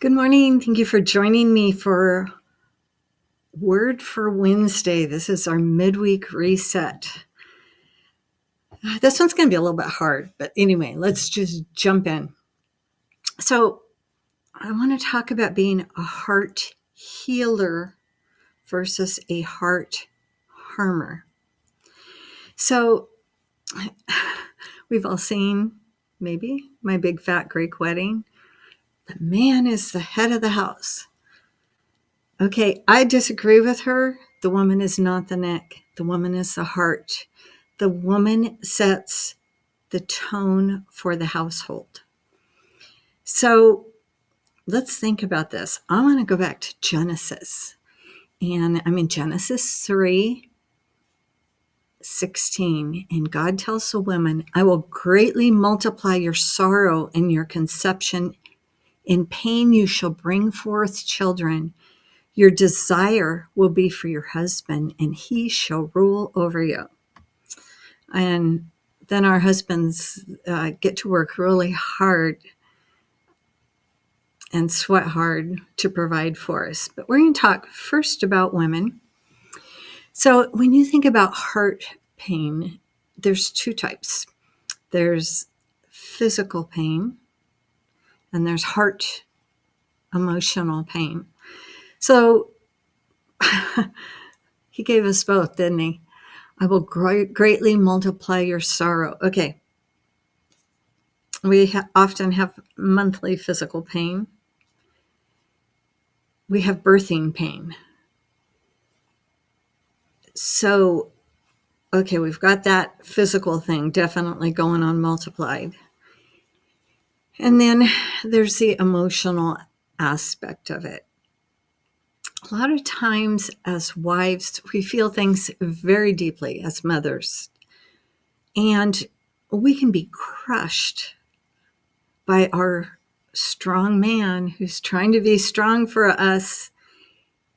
Good morning. Thank you for joining me for Word for Wednesday. This is our midweek reset. This one's going to be a little bit hard, but anyway, let's just jump in. So, I want to talk about being a heart healer versus a heart harmer. So, we've all seen maybe My Big Fat Greek Wedding. The man is the head of the house. Okay, I disagree with her. The woman is not the neck. The woman is the heart. The woman sets the tone for the household. So let's think about this. I want to go back to Genesis. And I'm in Genesis 3:16. And God tells the woman, I will greatly multiply your sorrow and your conception. In pain you shall bring forth children. Your desire will be for your husband, and he shall rule over you. And then our husbands get to work really hard and sweat hard to provide for us. But we're going to talk first about women. So when you think about heart pain, there's two types. There's physical pain, and there's heart emotional pain. So he gave us both, didn't he? I will greatly multiply your sorrow. Okay. We often have monthly physical pain. We have birthing pain. So, okay, we've got that physical thing definitely going on multiplied. And then there's the emotional aspect of it. A lot of times as wives, we feel things very deeply as mothers. And we can be crushed by our strong man who's trying to be strong for us.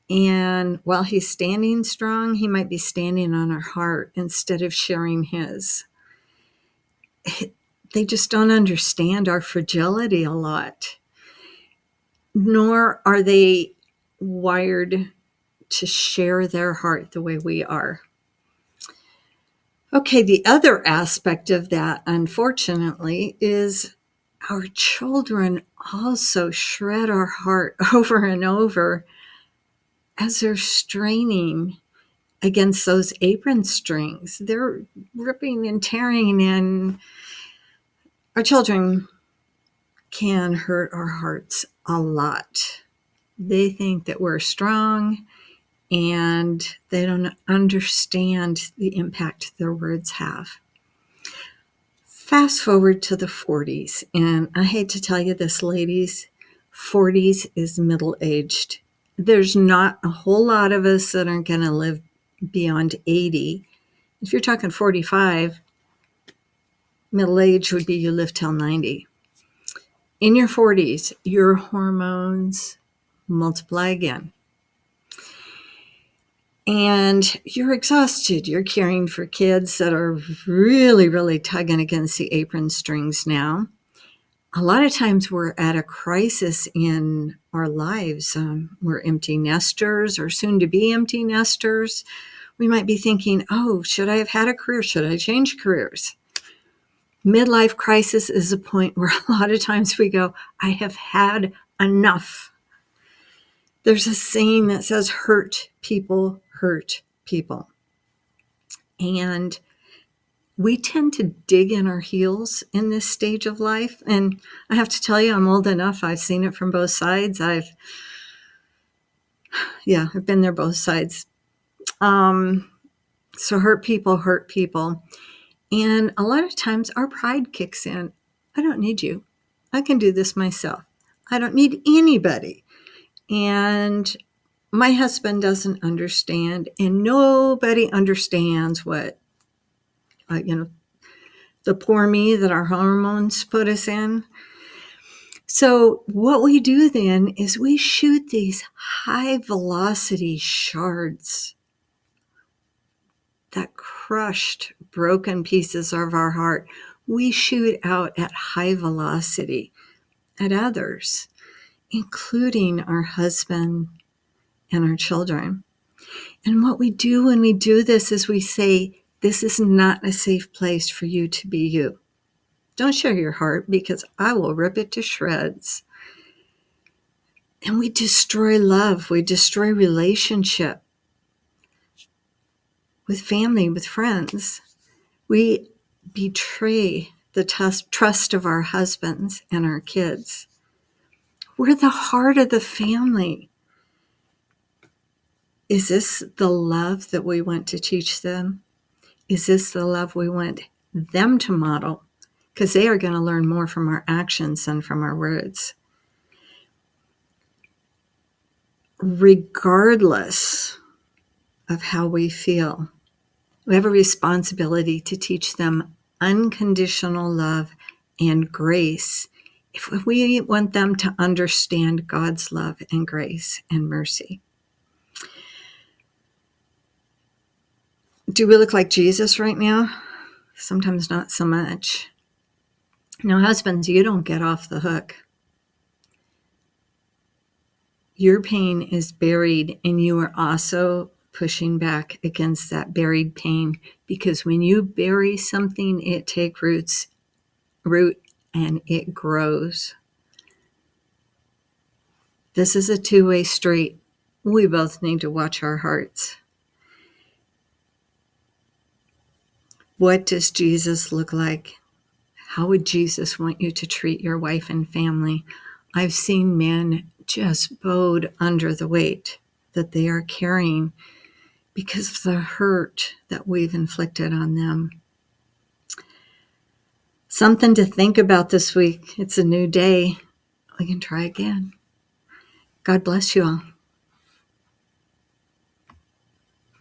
And while he's standing strong, he might be standing on our heart instead of sharing his. They just don't understand our fragility a lot, nor are they wired to share their heart the way we are. Okay, the other aspect of that, unfortunately, is our children also shred our heart over and over as they're straining against those apron strings. They're ripping and tearing, and our children can hurt our hearts a lot. They think that we're strong, and they don't understand the impact their words have. Fast forward to the 40s, and I hate to tell you this, ladies, 40s is middle-aged. There's not a whole lot of us that aren't going to live beyond 80. If you're talking 45, middle age would be you live till 90. In your 40s, your hormones multiply again. And you're exhausted. You're caring for kids that are really, really tugging against the apron strings now. A lot of times we're at a crisis in our lives. We're empty nesters or soon to be empty nesters. We might be thinking, oh, should I have had a career? Should I change careers? Midlife crisis is a point where a lot of times we go, I have had enough. There's a saying that says, hurt people hurt people. And we tend to dig in our heels in this stage of life. And I have to tell you, I'm old enough. I've seen it from both sides. I've been there both sides. So hurt people hurt people. And a lot of times our pride kicks in. I don't need you. I can do this myself. I don't need anybody. And my husband doesn't understand, and nobody understands what, the poor me that our hormones put us in. So what we do then is we shoot these high velocity shards, that crushed, broken pieces of our heart. We shoot out at high velocity at others. including our husband and our children. And what we do when we do this is we say, this is not a safe place for you to be you. Don't share your heart because I will rip it to shreds. And we destroy love. We destroy relationship with family, with friends. We betray the trust of our husbands and our kids. We're the heart of the family. Is this the love that we want to teach them? Is this the love we want them to model? Because they are going to learn more from our actions than from our words. Regardless of how we feel, we have a responsibility to teach them unconditional love and grace if we want them to understand God's love and grace and mercy. Do we look like Jesus right now? Sometimes not so much. Now, husbands, you don't get off the hook. Your pain is buried, and you are also pushing back against that buried pain, because when you bury something, it takes root and it grows. This is a two-way street. We both need to watch our hearts. What does Jesus look like? How would Jesus want you to treat your wife and family? I've seen men just bowed under the weight that they are carrying because of the hurt that we've inflicted on them. Something to think about this week. It's a new day. We can try again. God bless you all.